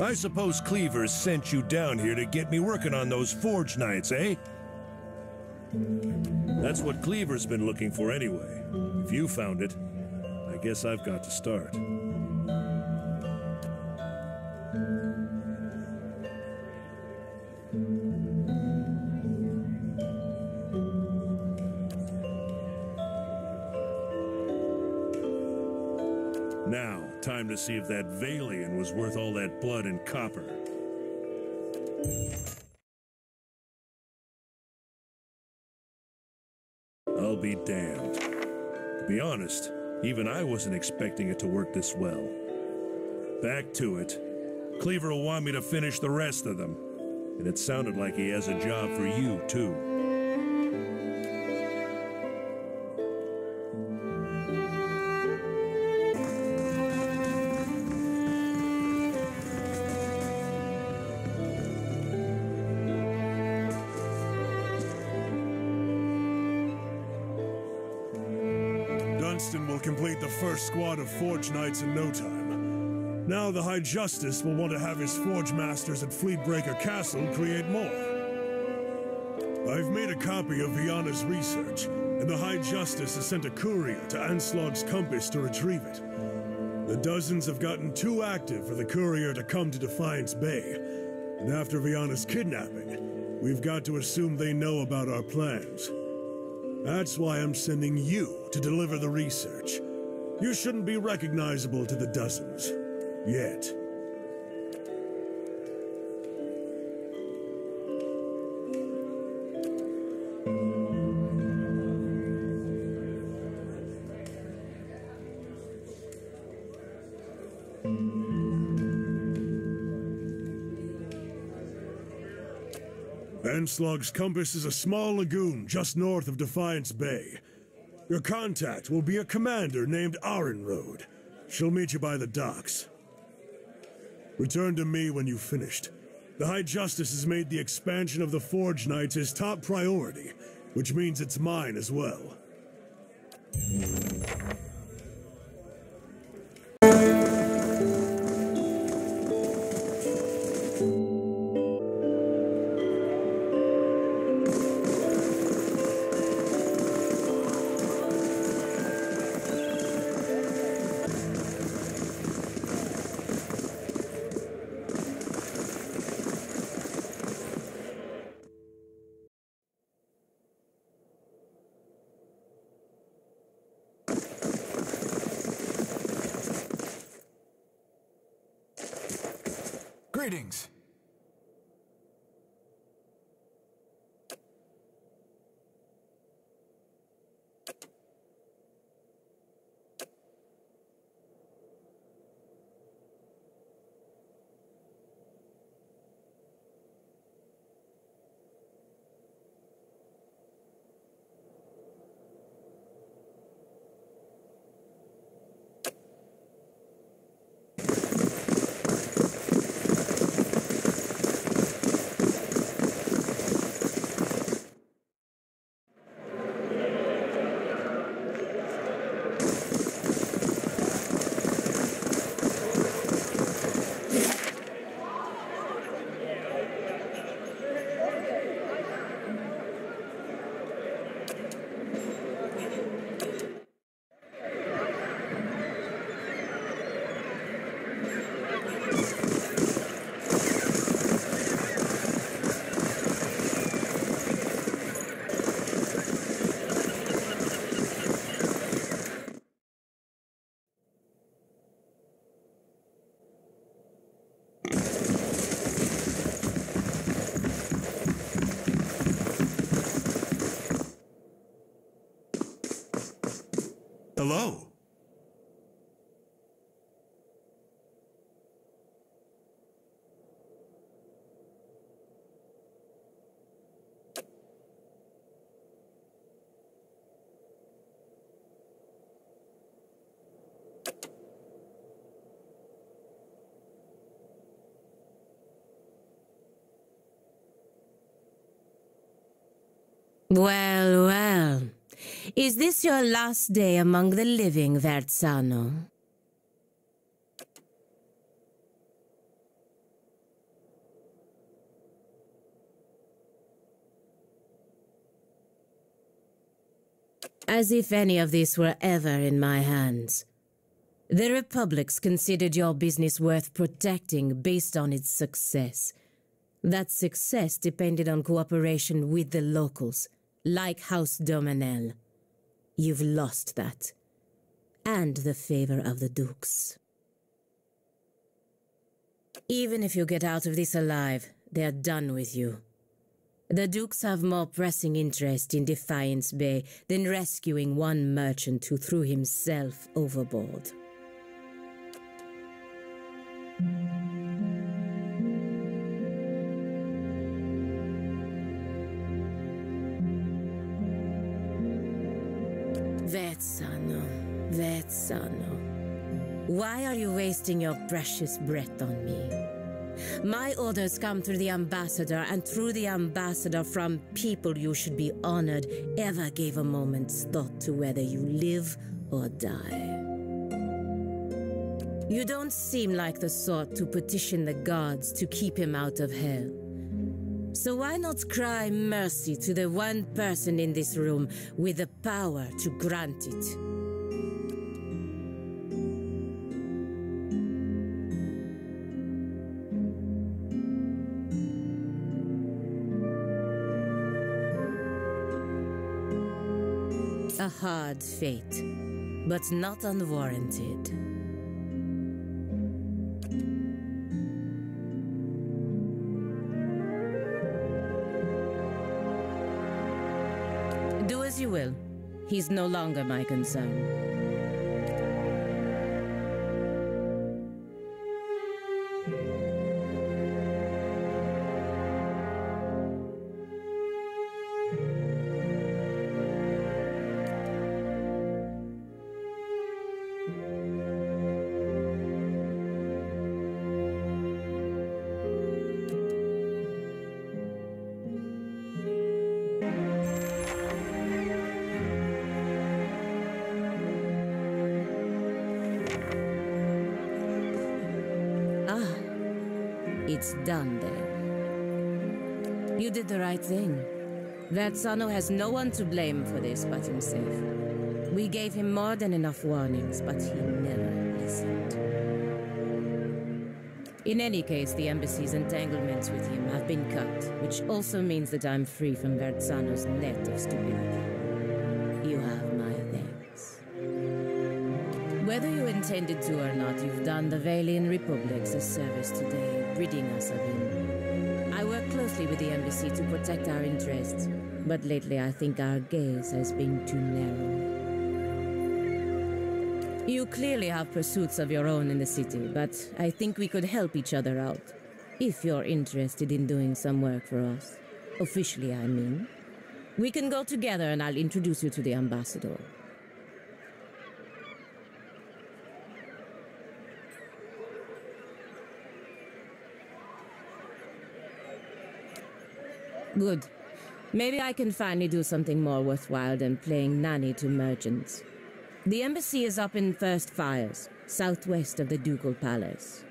I suppose Cleaver sent you down here to get me working on those Forge Knights, eh? That's what Cleaver's been looking for anyway. If you found it, I guess I've got to start. Now, time to see if that Valian was worth all that blood and copper. I'll be damned. To be honest, even I wasn't expecting it to work this well. Back to it. Cleaver will want me to finish the rest of them. And it sounded like he has a job for you, too. Dunstan will complete the first squad of Forge Knights in no time. Now the High Justice will want to have his Forge Masters at Fleetbreaker Castle create more. I've made a copy of Viana's research, and the High Justice has sent a courier to Anslog's Compass to retrieve it. The Dozens have gotten too active for the courier to come to Defiance Bay, and after Viana's kidnapping, we've got to assume they know about our plans. That's why I'm sending you to deliver the research. You shouldn't be recognizable to the Dozens. Yet. Anslog's Compass is a small lagoon just north of Defiance Bay. Your contact will be a commander named Arenrode. She'll meet you by the docks. Return to me when you've finished. The High Justice has made the expansion of the Forge Knights his top priority, which means it's mine as well. Greetings. Hello. Well, well. Is this your last day among the living, Vertzano? As if any of this were ever in my hands. The Republics considered your business worth protecting based on its success. That success depended on cooperation with the locals, like House Dominel. You've lost that. And the favor of the Dukes. Even if you get out of this alive, they're done with you. The Dukes have more pressing interest in Defiance Bay than rescuing one merchant who threw himself overboard. Vetsano. Why are you wasting your precious breath on me? My orders come through the ambassador, and through the ambassador from people you should be honored ever gave a moment's thought to whether you live or die. You don't seem like the sort to petition the gods to keep him out of hell. So why not cry mercy to the one person in this room with the power to grant it? A hard fate, but not unwarranted. Do as you will. He's no longer my concern. It's done then. You did the right thing. Vetsano has no one to blame for this but himself. We gave him more than enough warnings, but he never listened. In any case, the embassy's entanglements with him have been cut, which also means that I'm free from Vetsano's net of stupidity. You have my thanks. Whether you intended to or not, you've done the Vailian Republics a service today, ridding us of him. I work closely with the embassy to protect our interests, but lately I think our gaze has been too narrow. You clearly have pursuits of your own in the city, but I think we could help each other out, if you're interested in doing some work for us. Officially, I mean. We can go together and I'll introduce you to the ambassador. Good. Maybe I can finally do something more worthwhile than playing nanny to merchants. The embassy is up in First Fires, southwest of the Ducal Palace.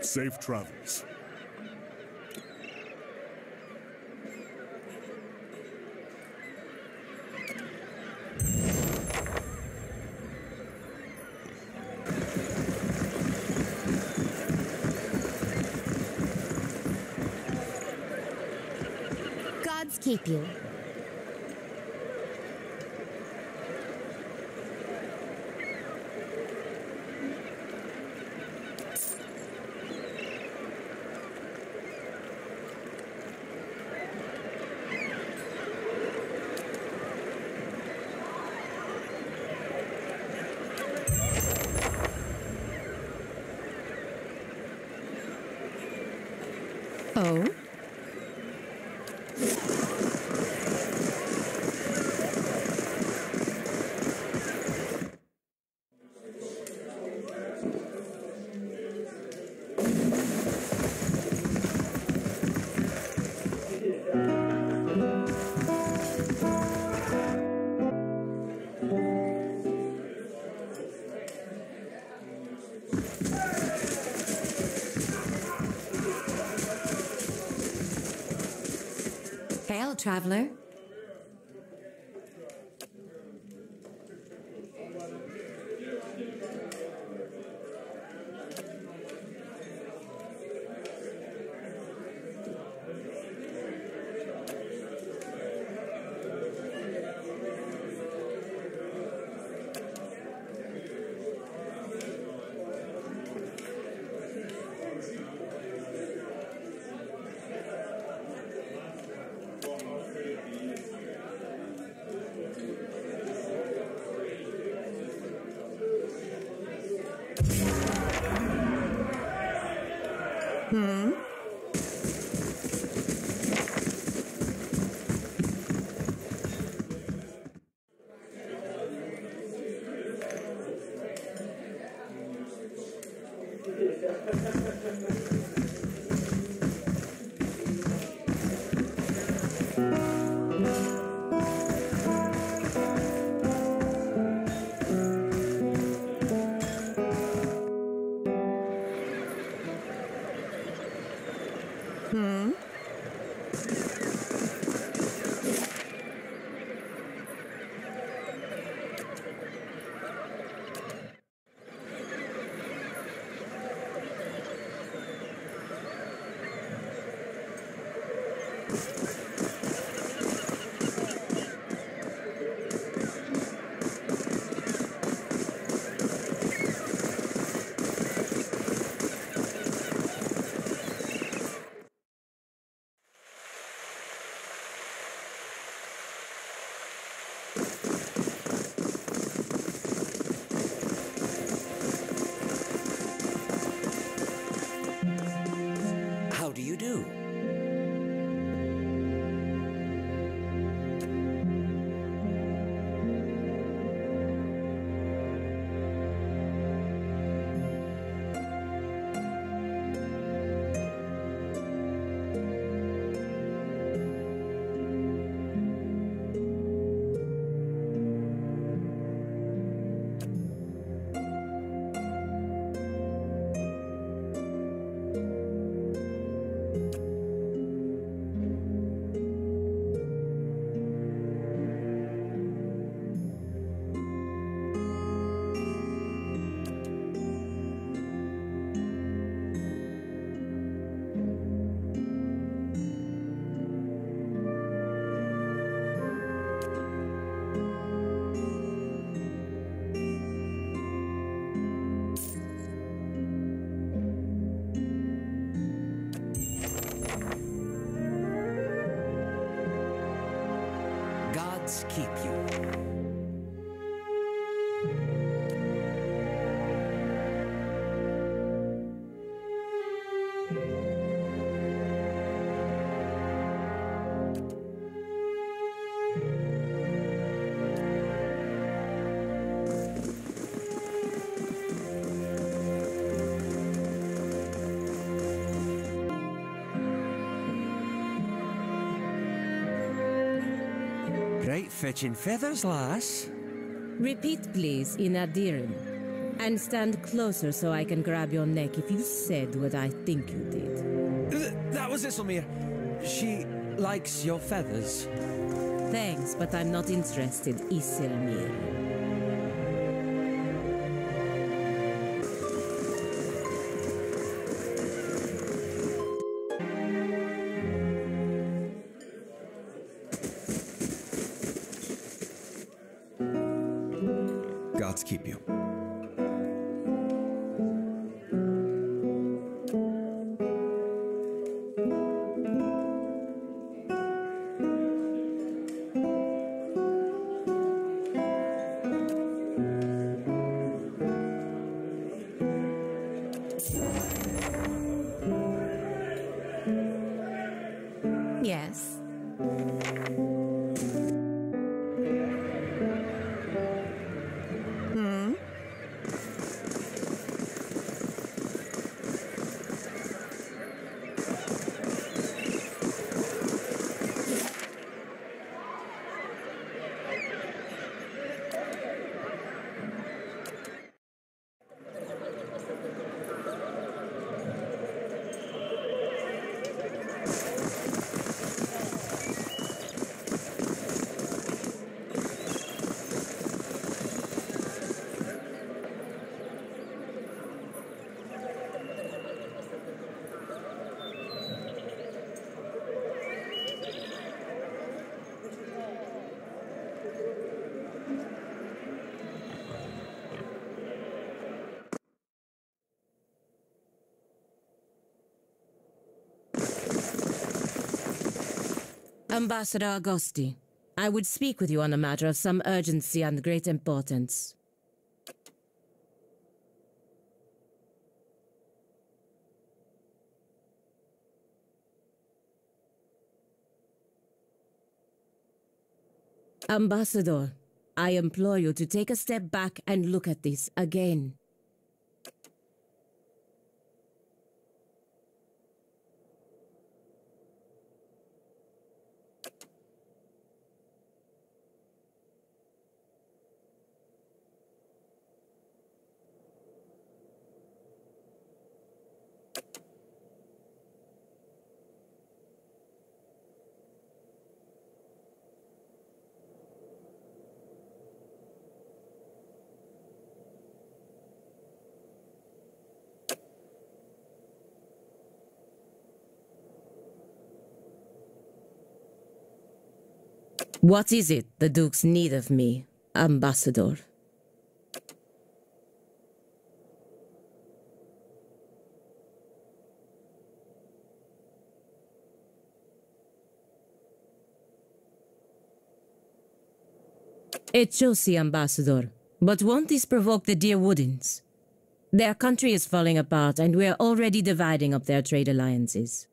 Safe travels. Gods keep you. Oh? traveler. How do you do? Gods keep you. Right fetching feathers, lass. Repeat, please, in Adiran. And stand closer so I can grab your neck if you said what I think you did. That was Isilmir. She likes your feathers. Thanks, but I'm not interested, Isilmir. Gods keep you. Yes. Ambassador Augusti, I would speak with you on a matter of some urgency and great importance. Ambassador, I implore you to take a step back and look at this again. What is it the Dukes need of me, Ambassador? It's Josie, Ambassador, but won't this provoke the dear Woodins? Their country is falling apart and we're already dividing up their trade alliances.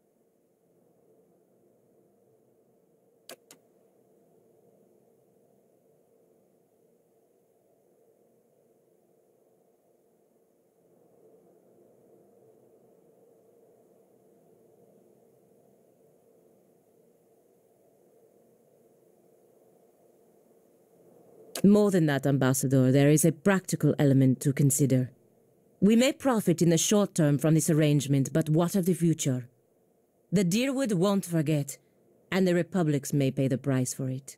More than that, Ambassador, there is a practical element to consider. We may profit in the short term from this arrangement, but what of the future? The Dyrwood won't forget, and the Republics may pay the price for it.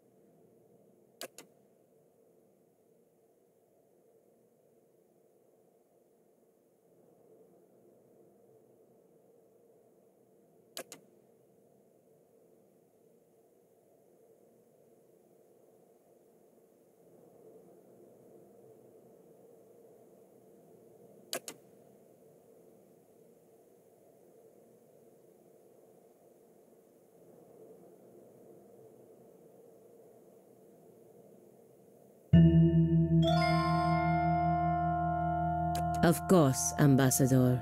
Of course, Ambassador.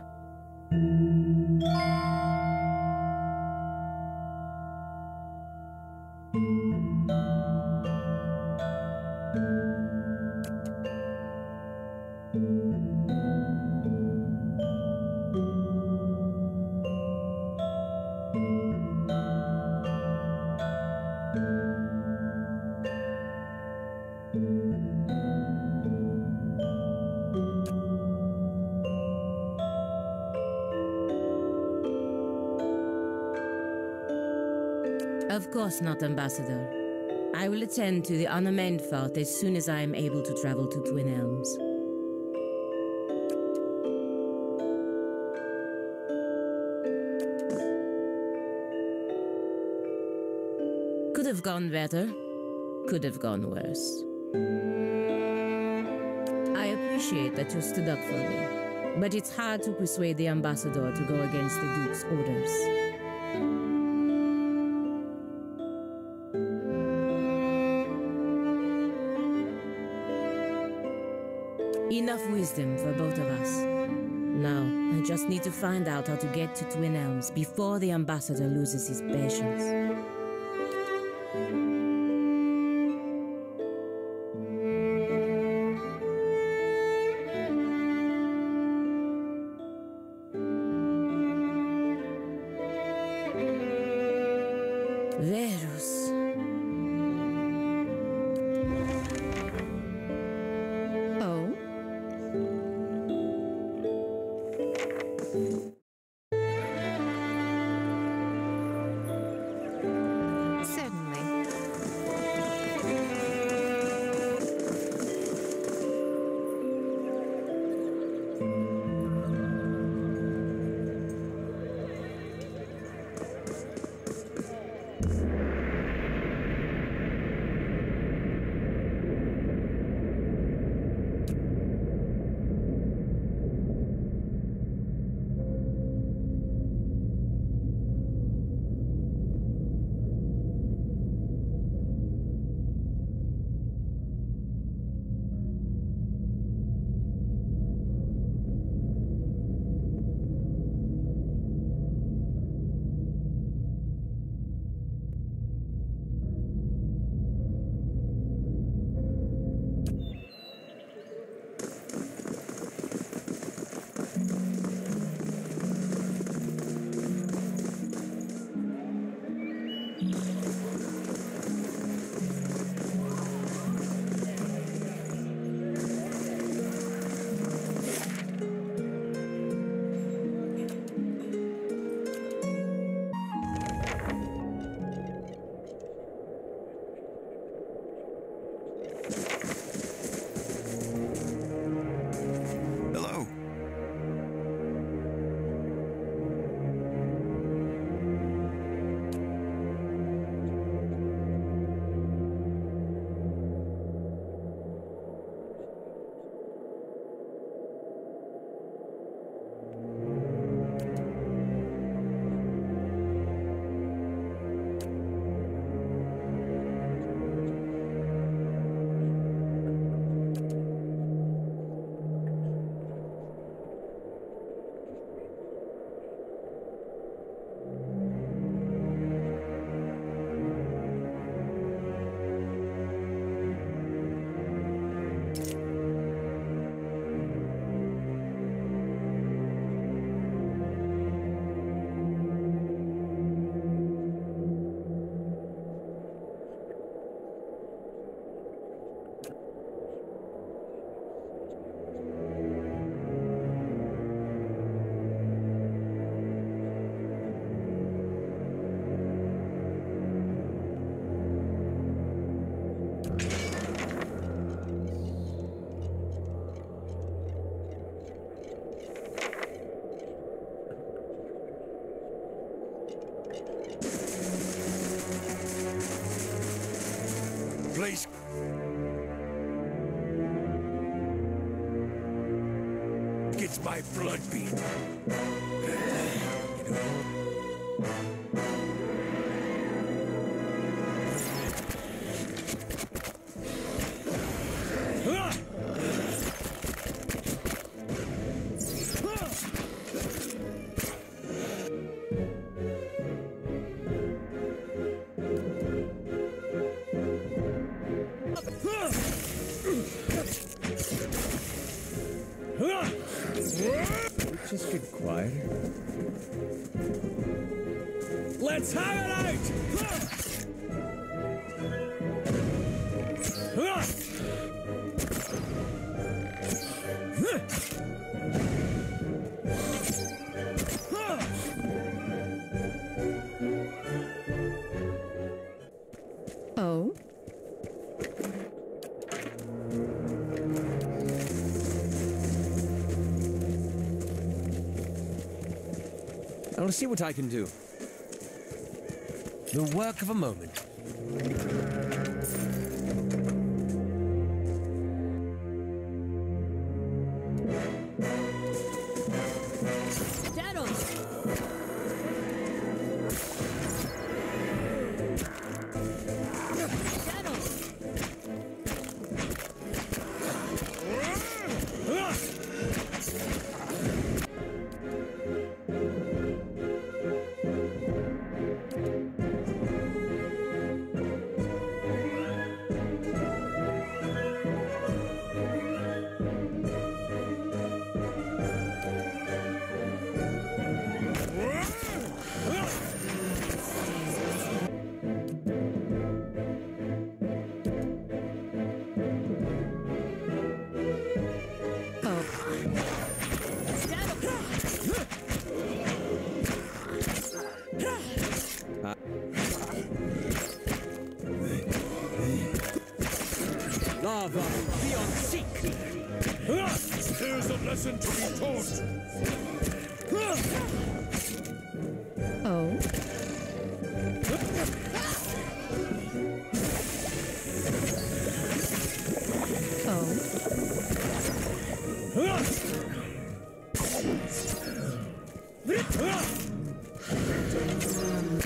Of course not, Ambassador. I will attend to the unamend fault as soon as I am able to travel to Twin Elms. Could have gone better, could have gone worse. I appreciate that you stood up for me, but it's hard to persuade the Ambassador to go against the Duke's orders. Enough wisdom for both of us. Now, I just need to find out how to get to Twin Elms before the Ambassador loses his patience. Verus. Oh? my blood beat. Just get quieter. Let's have it out! Oh? I'll see what I can do. The work of a moment. Lava, beyond seek! Here's a lesson to be taught! Oh?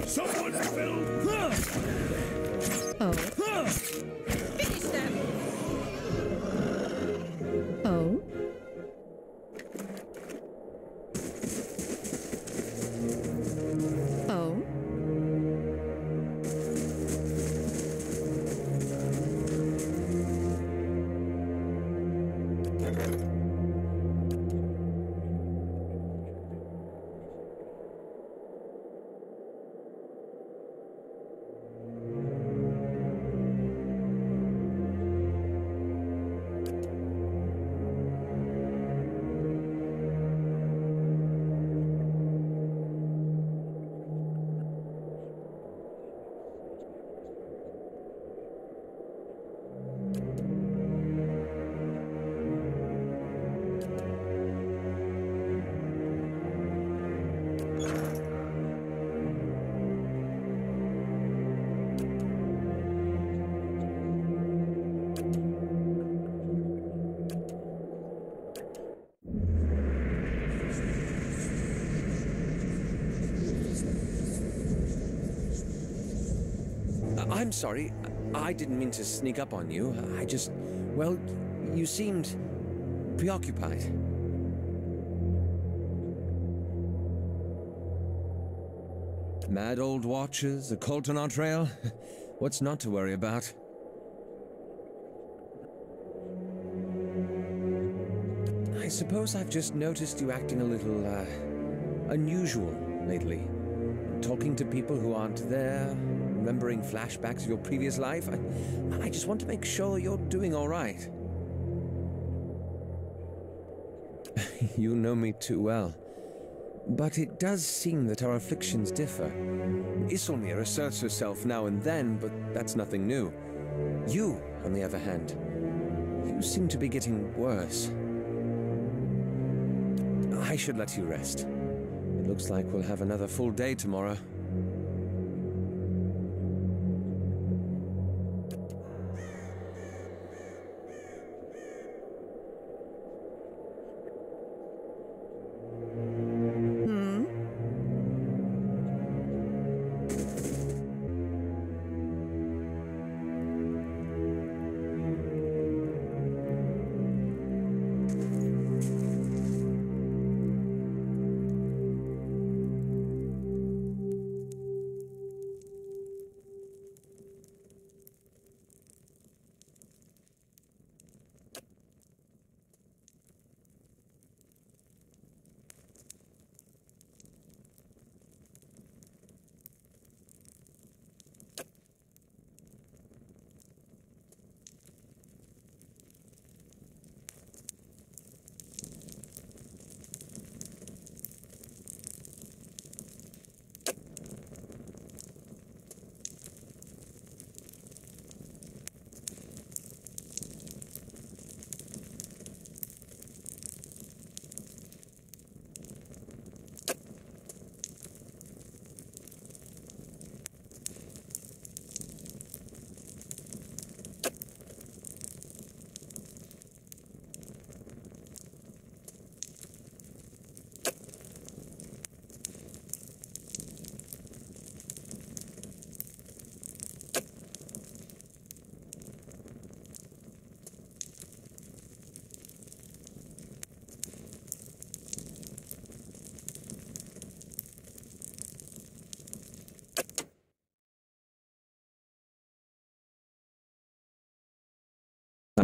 Someone build! Oh? Finish them! Oh? Oh? I'm sorry. I didn't mean to sneak up on you. I just... well, you seemed preoccupied. Mad old watchers, a cult on our trail. What's not to worry about? I suppose I've just noticed you acting a little, unusual lately. Talking to people who aren't there, remembering flashbacks of your previous life. I just want to make sure you're doing all right. You know me too well. But it does seem that our afflictions differ. Isilmir asserts herself now and then, but that's nothing new. You, on the other hand, you seem to be getting worse. I should let you rest. It looks like we'll have another full day tomorrow.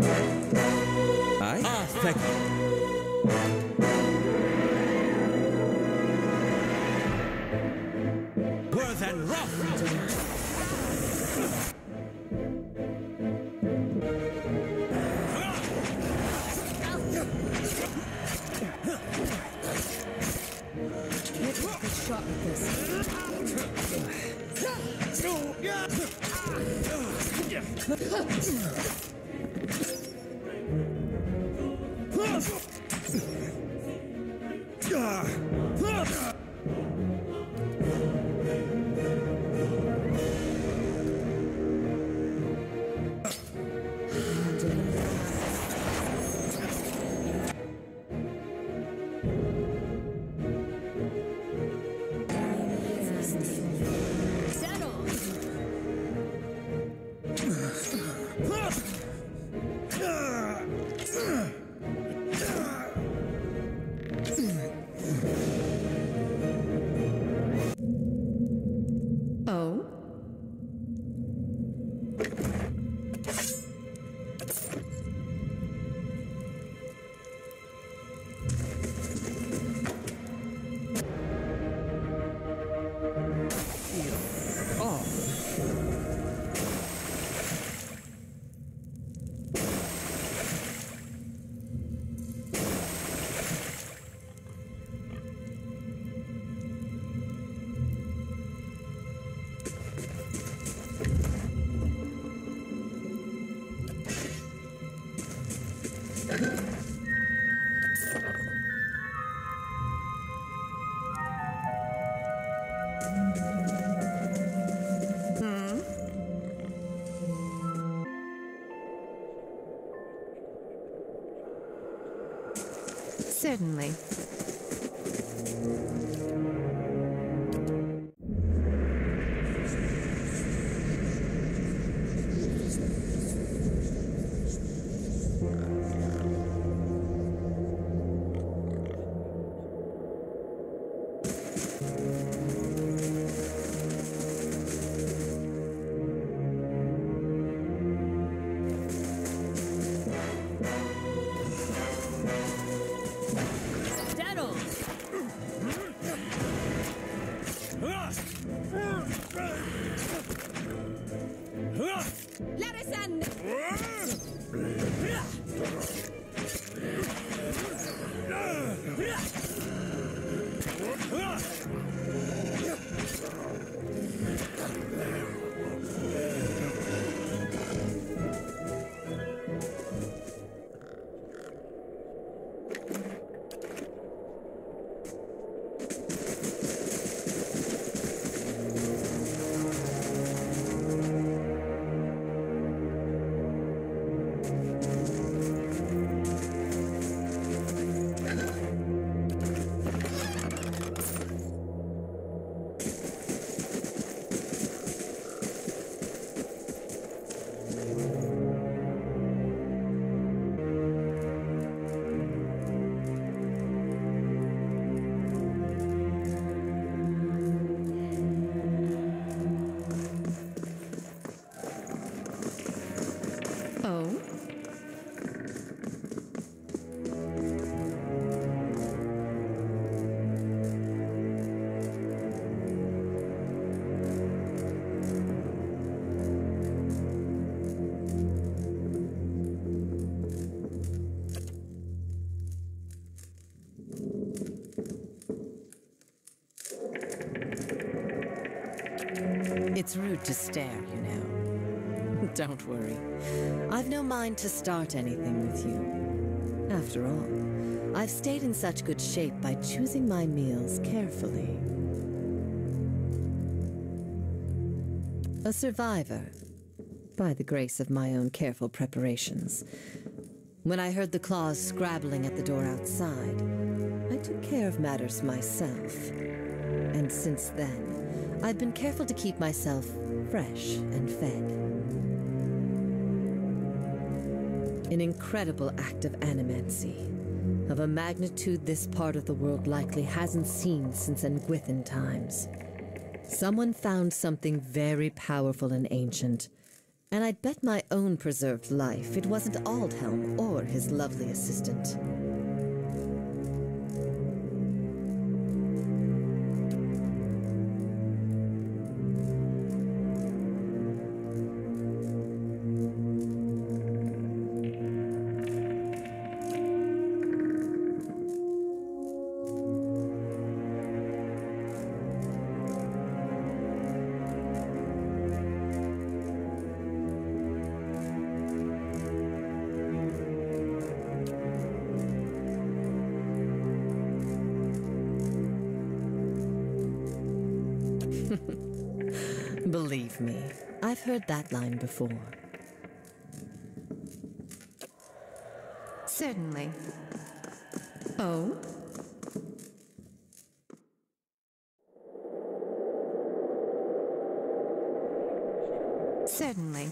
Aye? Ah, thank you. Worth and rough! Let's get a shot at this. Oh? Certainly. Oh? It's rude to stare, you know. Don't worry. I've no mind to start anything with you. After all, I've stayed in such good shape by choosing my meals carefully. A survivor, by the grace of my own careful preparations. When I heard the claws scrabbling at the door outside, I took care of matters myself. And since then, I've been careful to keep myself fresh and fed. An incredible act of animancy, of a magnitude this part of the world likely hasn't seen since Engwithan times. Someone found something very powerful and ancient, And I'd bet my own preserved life it wasn't Aldhelm or his lovely assistant. Believe me, I've heard that line before. Certainly. Oh? Certainly.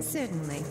Certainly.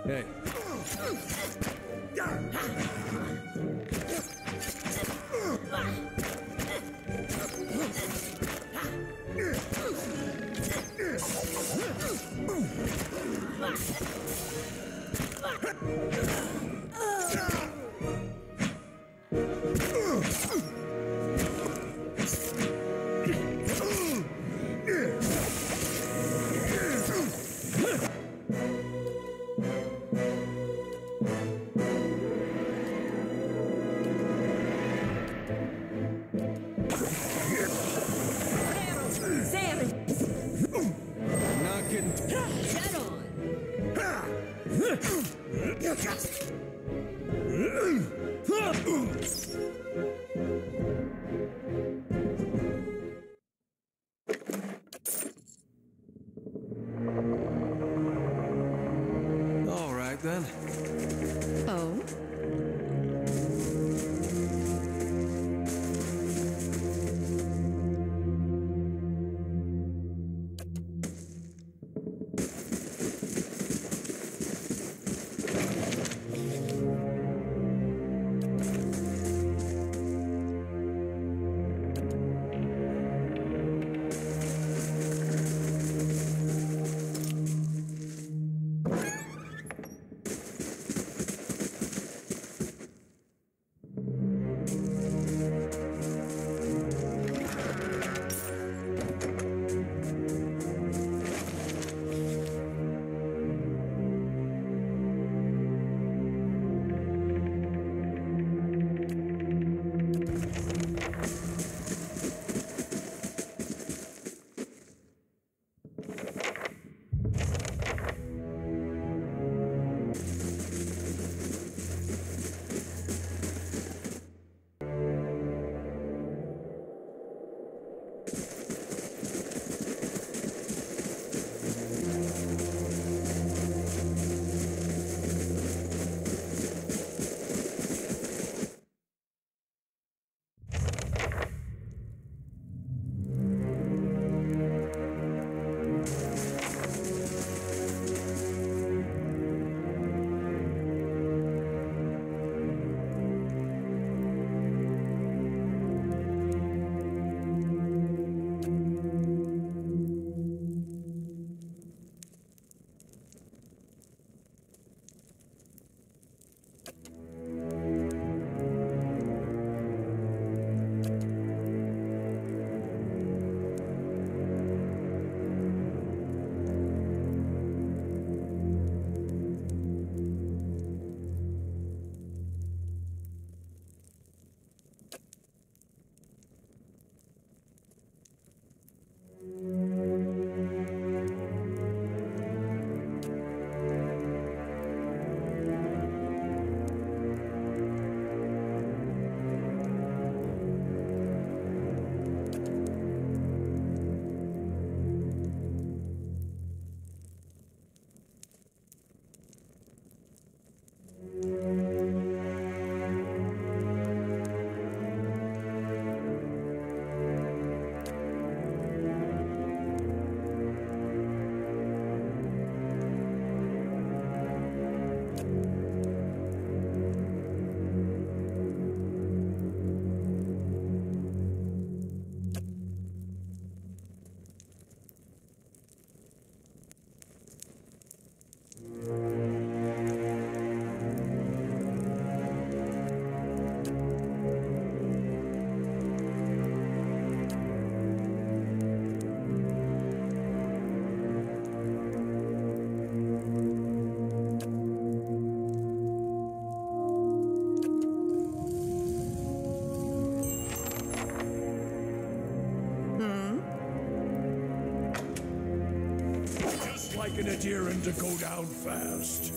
Hey. All right then. Oh? bound to go down fast.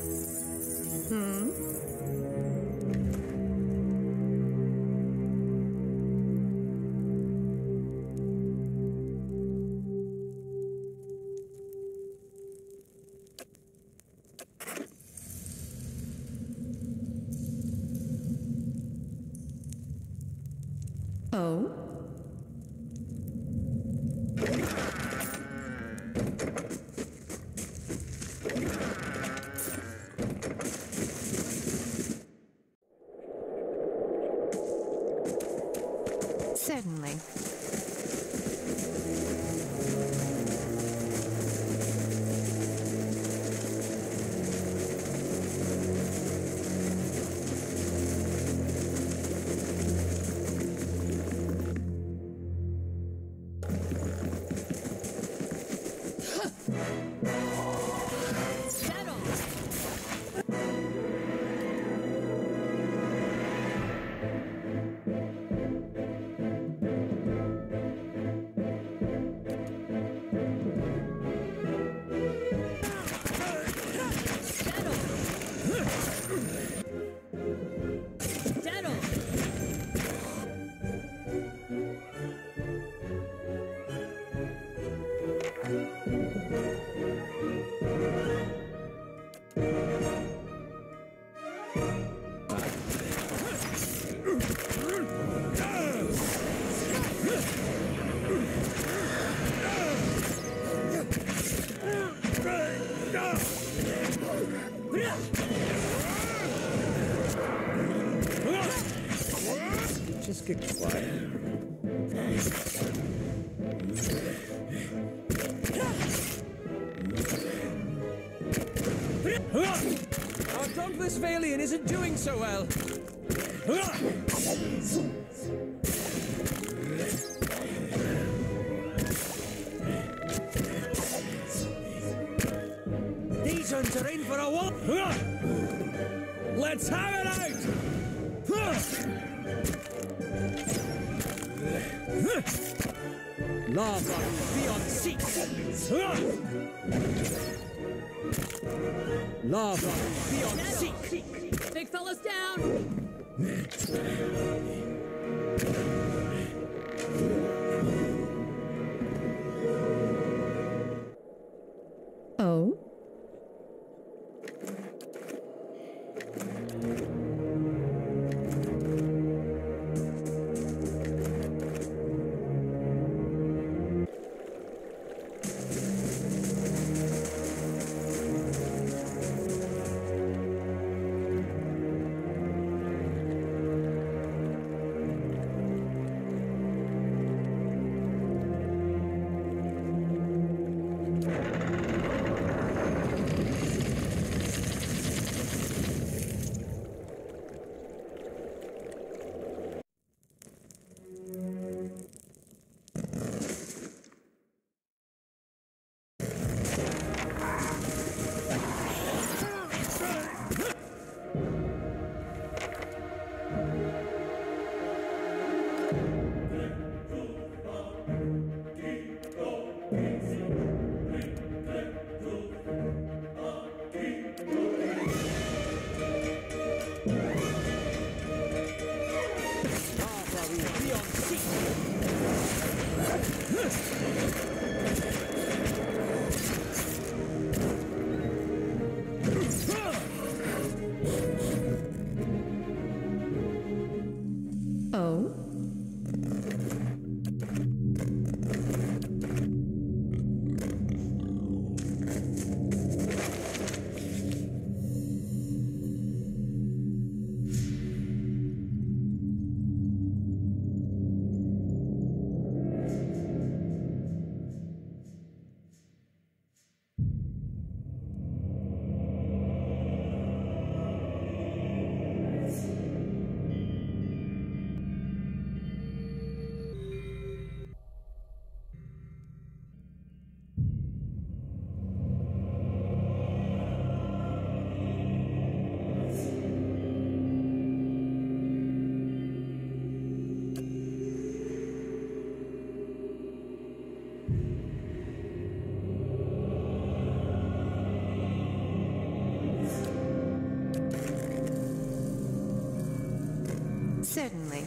Oh? Certainly. Just get quiet. Our dog Vesvalian isn't doing so well. These ones are in for a walk. Let's have it out! Lava beyond seas! Lava beyond seas! Big fella's down! Oh? Certainly.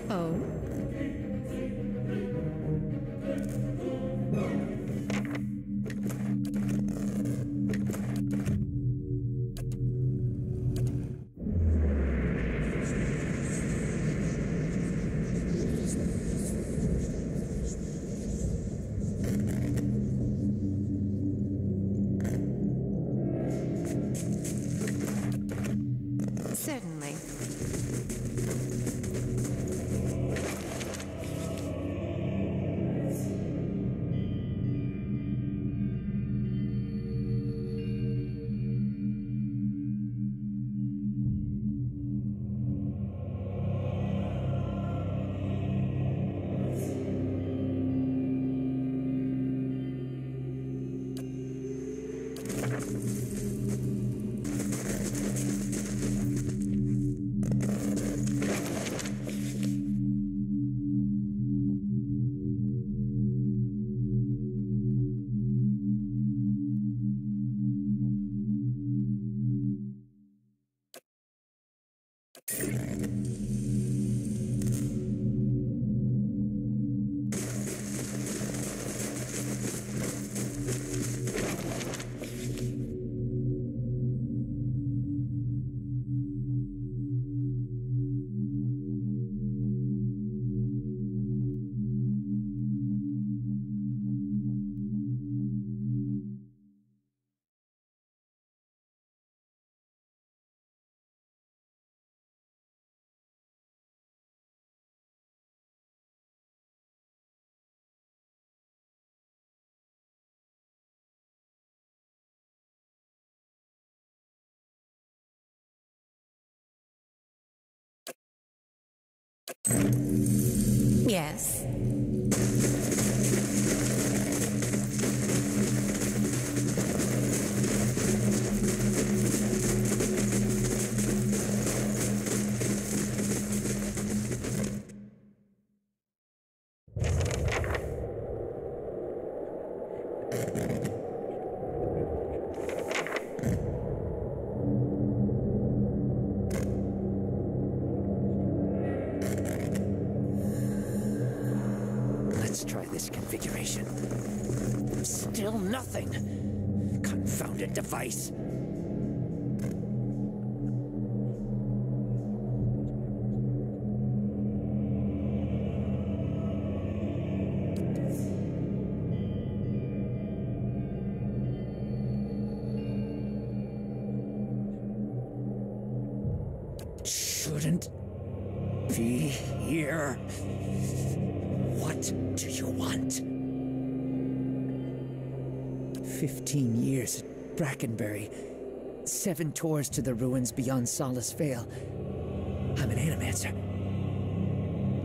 Oh? Certainly. Yes. Let's try this configuration. Still nothing. Confounded device. shouldn't be here. What do you want? 15 years at Brackenbury. 7 tours to the ruins beyond Solace Vale. I'm an Animancer.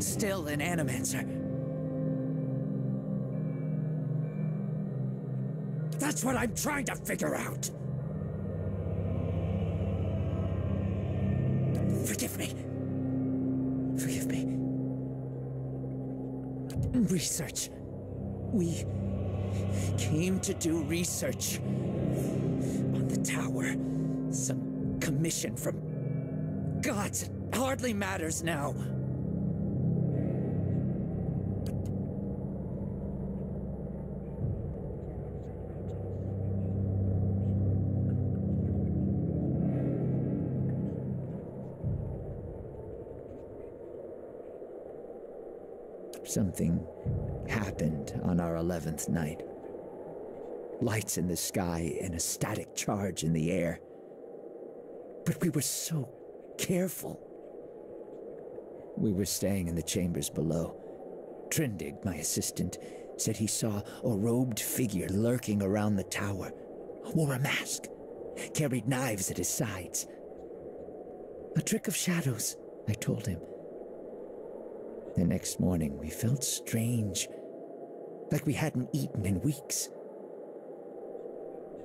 Still an Animancer. That's what I'm trying to figure out. Forgive me. Forgive me. Research. We came to do research on the tower. Some commission from gods. It hardly matters now. Something happened on our 11th night. Lights in the sky and a static charge in the air. But we were so careful. We were staying in the chambers below. Trindig, my assistant, said he saw a robed figure lurking around the tower. Wore a mask. Carried knives at his sides. A trick of shadows, I told him. The next morning, we felt strange, like we hadn't eaten in weeks.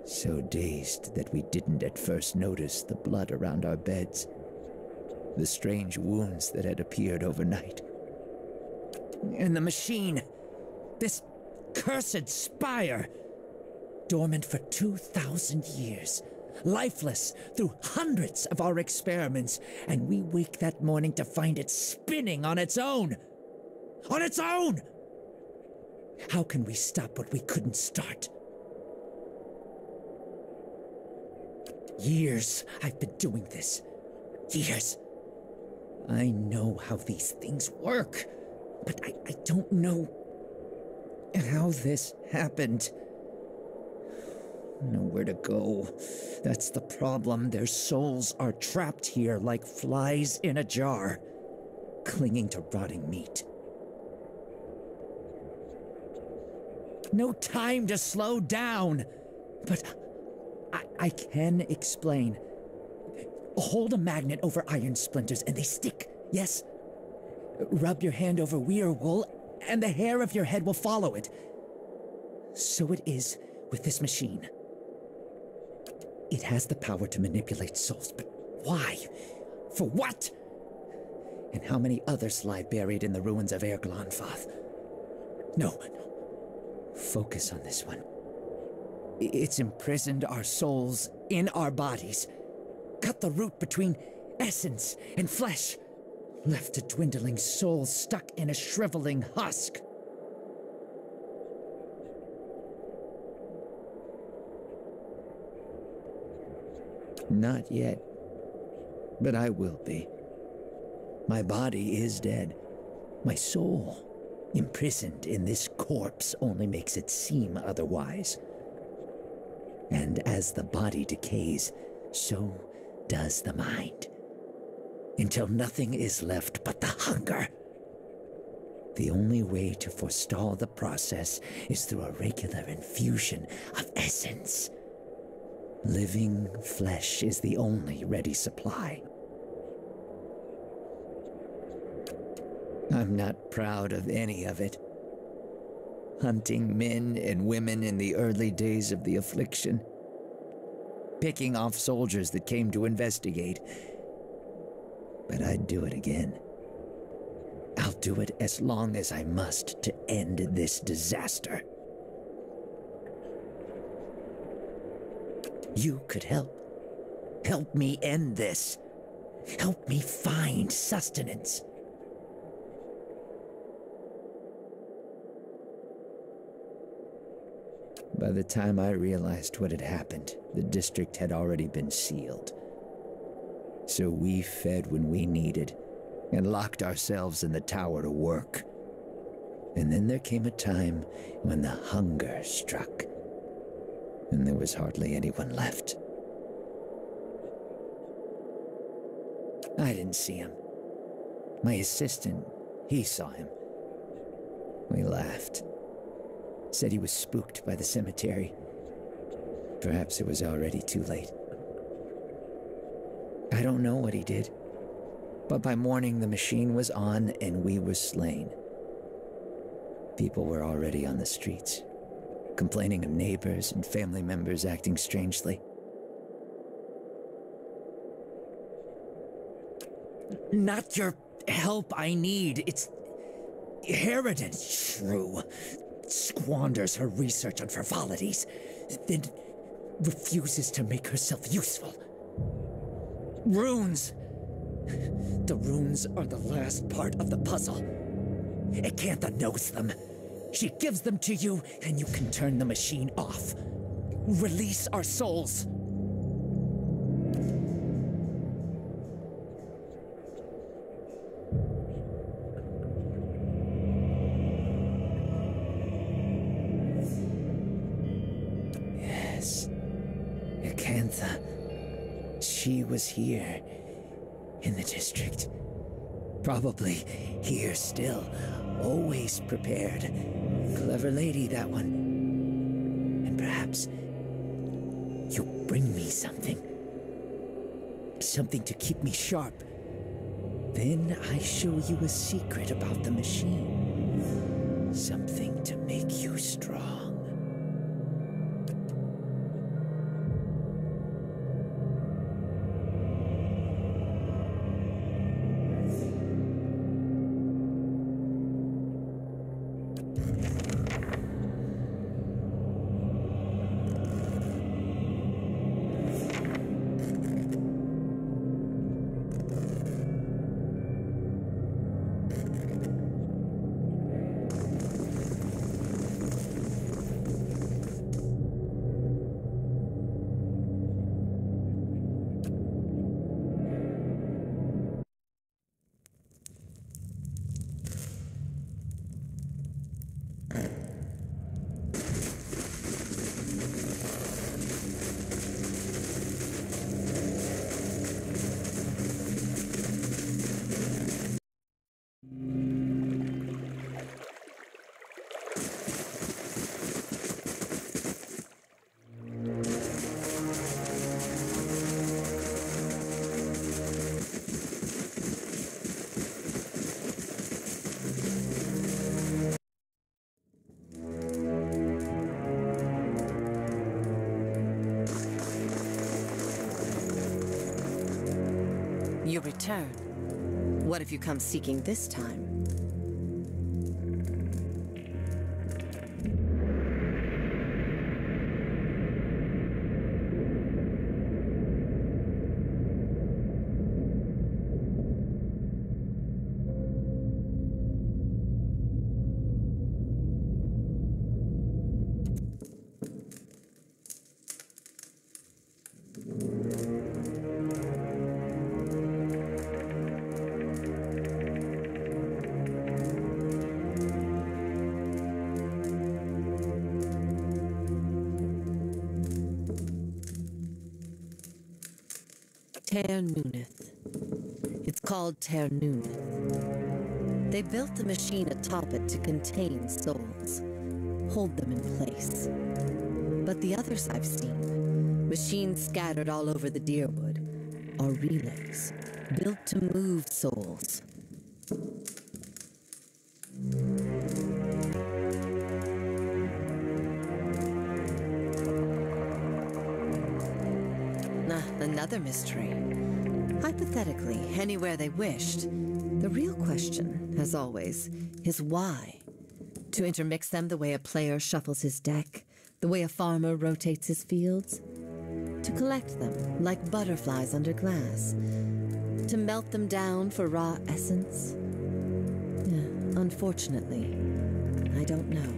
So dazed that we didn't at first notice the blood around our beds, the strange wounds that had appeared overnight. And the machine, this cursed spire, dormant for 2,000 years, lifeless through hundreds of our experiments, and we wake that morning to find it spinning on its own. On its own! How can we stop what we couldn't start? Years I've been doing this. Years. I know how these things work, but I don't know how this happened. Nowhere to go. That's the problem. Their souls are trapped here like flies in a jar, clinging to rotting meat. No time to slow down. But I can explain. Hold a magnet over iron splinters and they stick, yes? Rub your hand over weir wool and the hair of your head will follow it. So it is with this machine. It has the power to manipulate souls, but why? For what? And how many others lie buried in the ruins of Erglonfath? No. Focus on this one. It's imprisoned our souls in our bodies. Cut the root between essence and flesh. Left a dwindling soul stuck in a shriveling husk. Not yet. But I will be. My body is dead. My soul, imprisoned in this corpse, only makes it seem otherwise. And as the body decays, so does the mind. Until nothing is left but the hunger. The only way to forestall the process is through a regular infusion of essence. Living flesh is the only ready supply. I'm not proud of any of it. Hunting men and women in the early days of the affliction. Picking off soldiers that came to investigate. But I'd do it again. I'll do it as long as I must to end this disaster. You could help. Help me end this. Help me find sustenance. By the time I realized what had happened, the district had already been sealed. So we fed when we needed, and locked ourselves in the tower to work. And then there came a time when the hunger struck, and there was hardly anyone left. I didn't see him. My assistant, he saw him. We laughed. Said he was spooked by the cemetery. Perhaps it was already too late. I don't know what he did, but by morning the machine was on and we were slain. People were already on the streets, complaining of neighbors and family members acting strangely. Not your help I need. It's Harridan, shrew. Squanders her research on frivolities, then refuses to make herself useful. Runes! The runes are the last part of the puzzle. Acantha knows them. She gives them to you, and you can turn the machine off. Release our souls. Yes, Acantha. She was here, in the district. Probably here still, always prepared. Clever lady, that one. And perhaps you bring me something. Something to keep me sharp. Then I show you a secret about the machine. Something to make you strong. You return. What have you come seeking this time? Teir Nuneth. It's called Teir Nuneth. They built the machine atop it to contain souls, hold them in place. But the others I've seen, machines scattered all over the Dyrwood, are relays built to move souls. Another mystery. Hypothetically, anywhere they wished. The real question, as always, is why? To intermix them the way a player shuffles his deck, the way a farmer rotates his fields? To collect them like butterflies under glass? To melt them down for raw essence? Yeah, unfortunately, I don't know.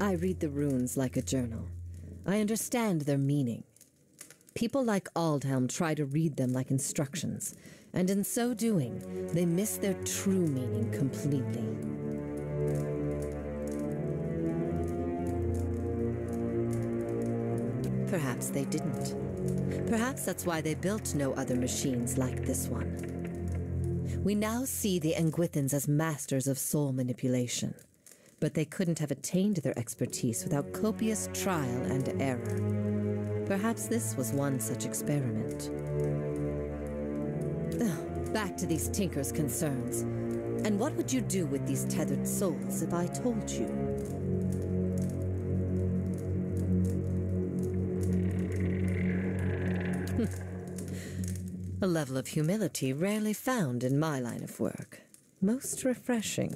I read the runes like a journal. I understand their meaning. People like Aldhelm try to read them like instructions, and in so doing, they miss their true meaning completely. Perhaps they didn't. Perhaps that's why they built no other machines like this one. We now see the Engwithans as masters of soul manipulation, but they couldn't have attained their expertise without copious trial and error. Perhaps this was one such experiment. Back to these Tinker's concerns. And what would you do with these tethered souls if I told you? A level of humility rarely found in my line of work. Most refreshing.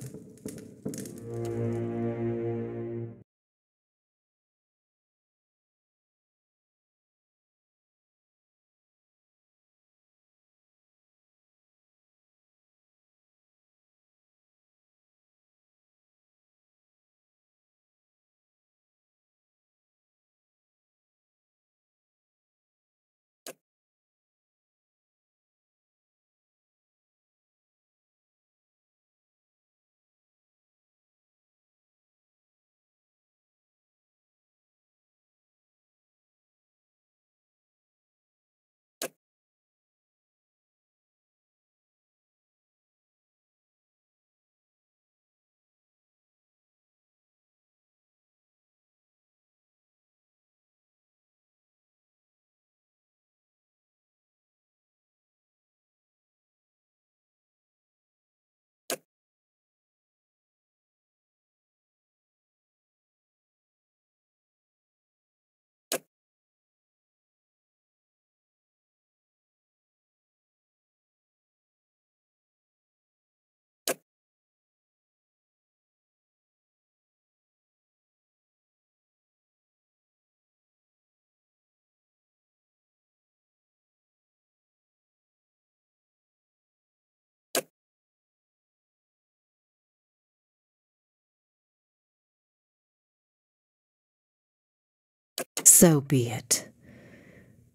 So be it.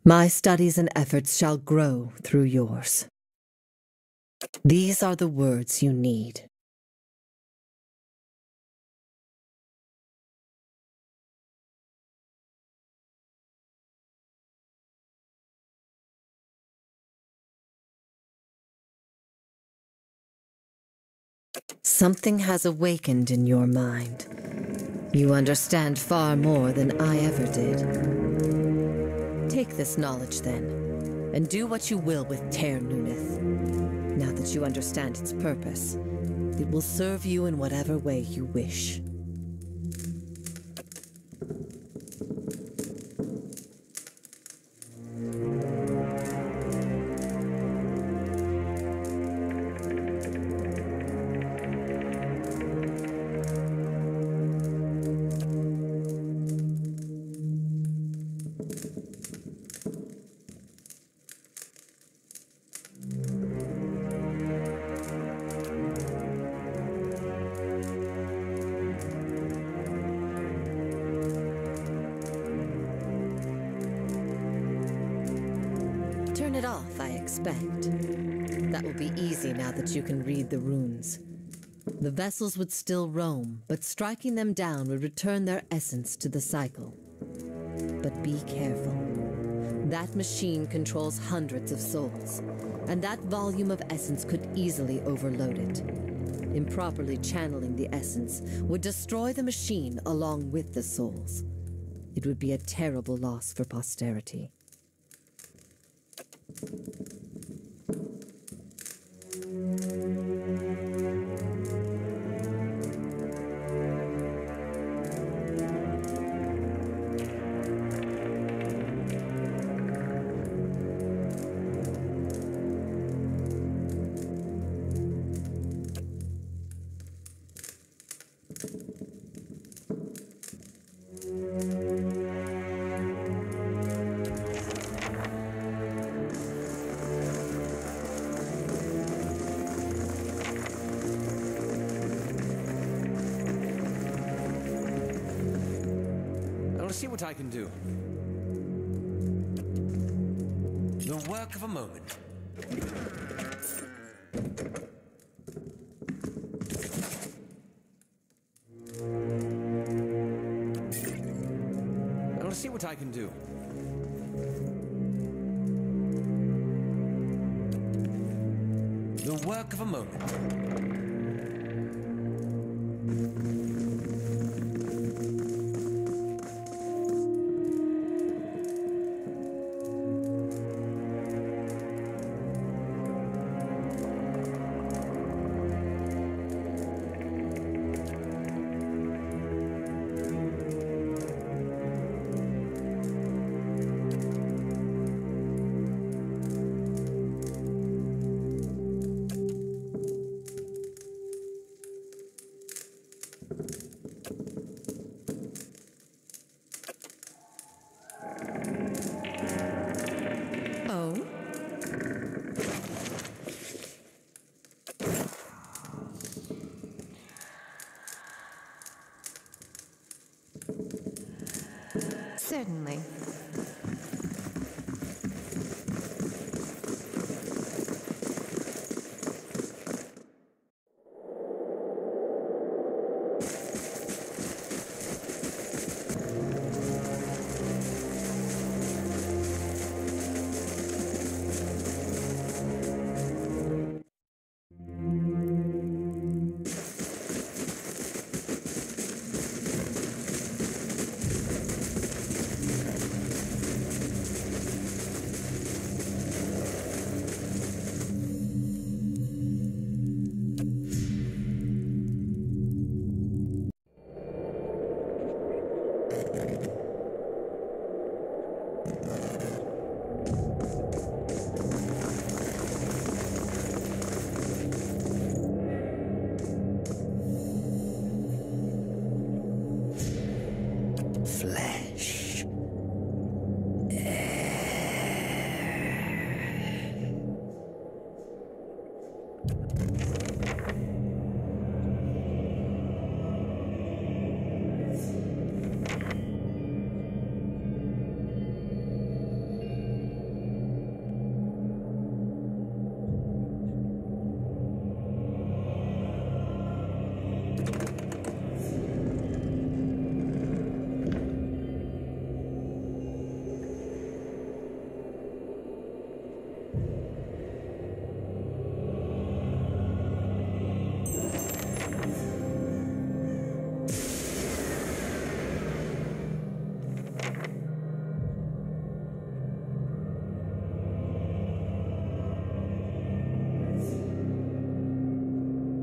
My studies and efforts shall grow through yours. These are the words you need. Something has awakened in your mind. You understand far more than I ever did. Take this knowledge, then, and do what you will with Ter Nuneth. Now that you understand its purpose, it will serve you in whatever way you wish. Turn it off, I expect. That will be easy now that you can read the runes. The vessels would still roam, but striking them down would return their essence to the cycle. But be careful. That machine controls hundreds of souls, and that volume of essence could easily overload it. Improperly channeling the essence would destroy the machine along with the souls. It would be a terrible loss for posterity. I'll see what I can do. The work of a moment. I'll see what I can do. work of a moment. Oh? Certainly. Flesh.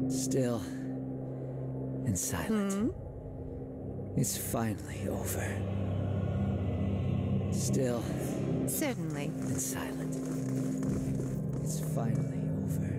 Still and silent. It's finally over. Still Certainly. and silent. It's finally over.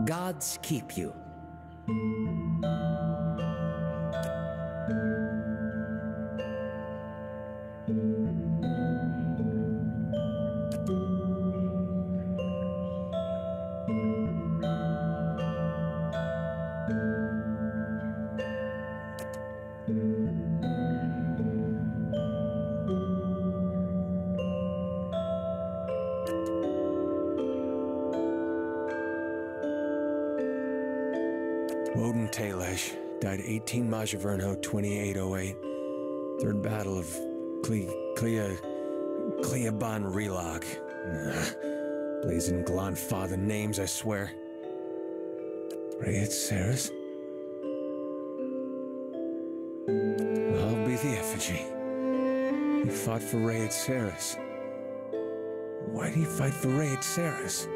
Gods keep you. Woden Talesh died 18 Majaverno 2808. Third Battle of Cleaban Relog. Blazing Glanfather names, I swear. Rayet Saris? I'll be the effigy. He fought for Rayet Saris. Why'd he fight for Rayet Saris?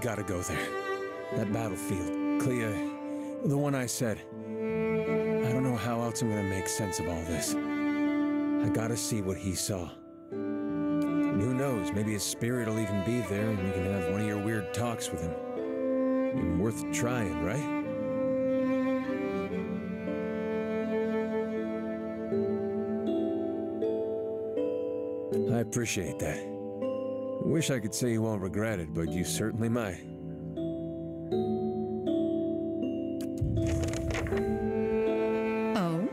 Gotta go there. That battlefield. Clea, the one I said. I don't know how else I'm gonna make sense of all this. I gotta see what he saw. And who knows, maybe his spirit will even be there and you can have one of your weird talks with him. Even worth trying, right? I appreciate that. Wish I could say you won't regret it, but you certainly might. Oh?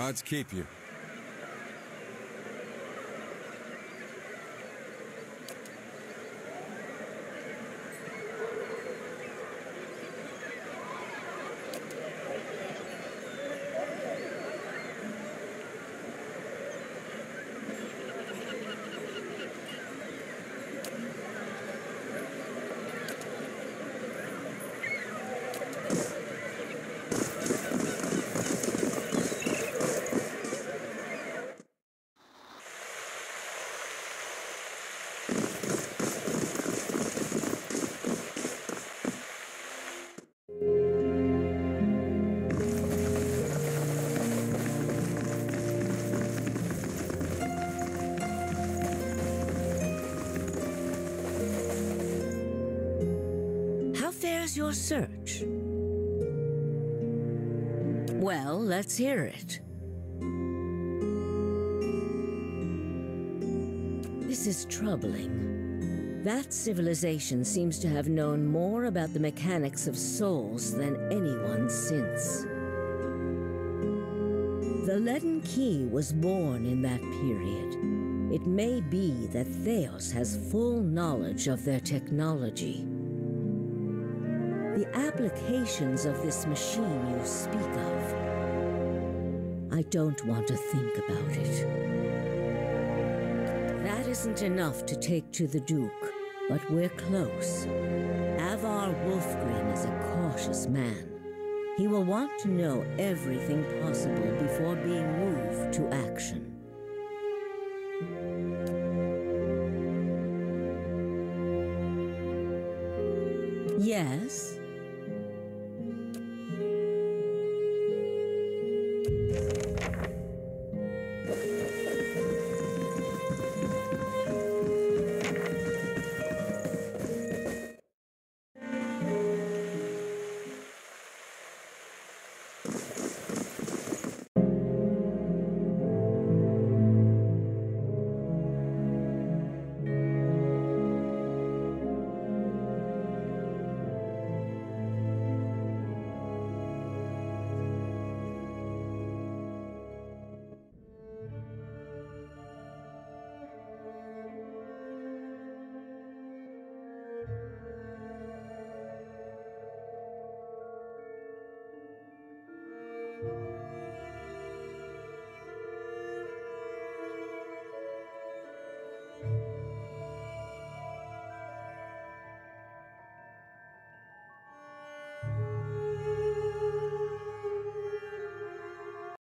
Gods keep you. How fares your search? Well, let's hear it. This is troubling. That civilization seems to have known more about the mechanics of souls than anyone since. The Leaden Key was born in that period. It may be that Theos has full knowledge of their technology. The applications of this machine you speak of, I don't want to think about it. That isn't enough to take to the Duke, but we're close. Avar Wolfgrim is a cautious man. He will want to know everything possible before being moved to action. Yes?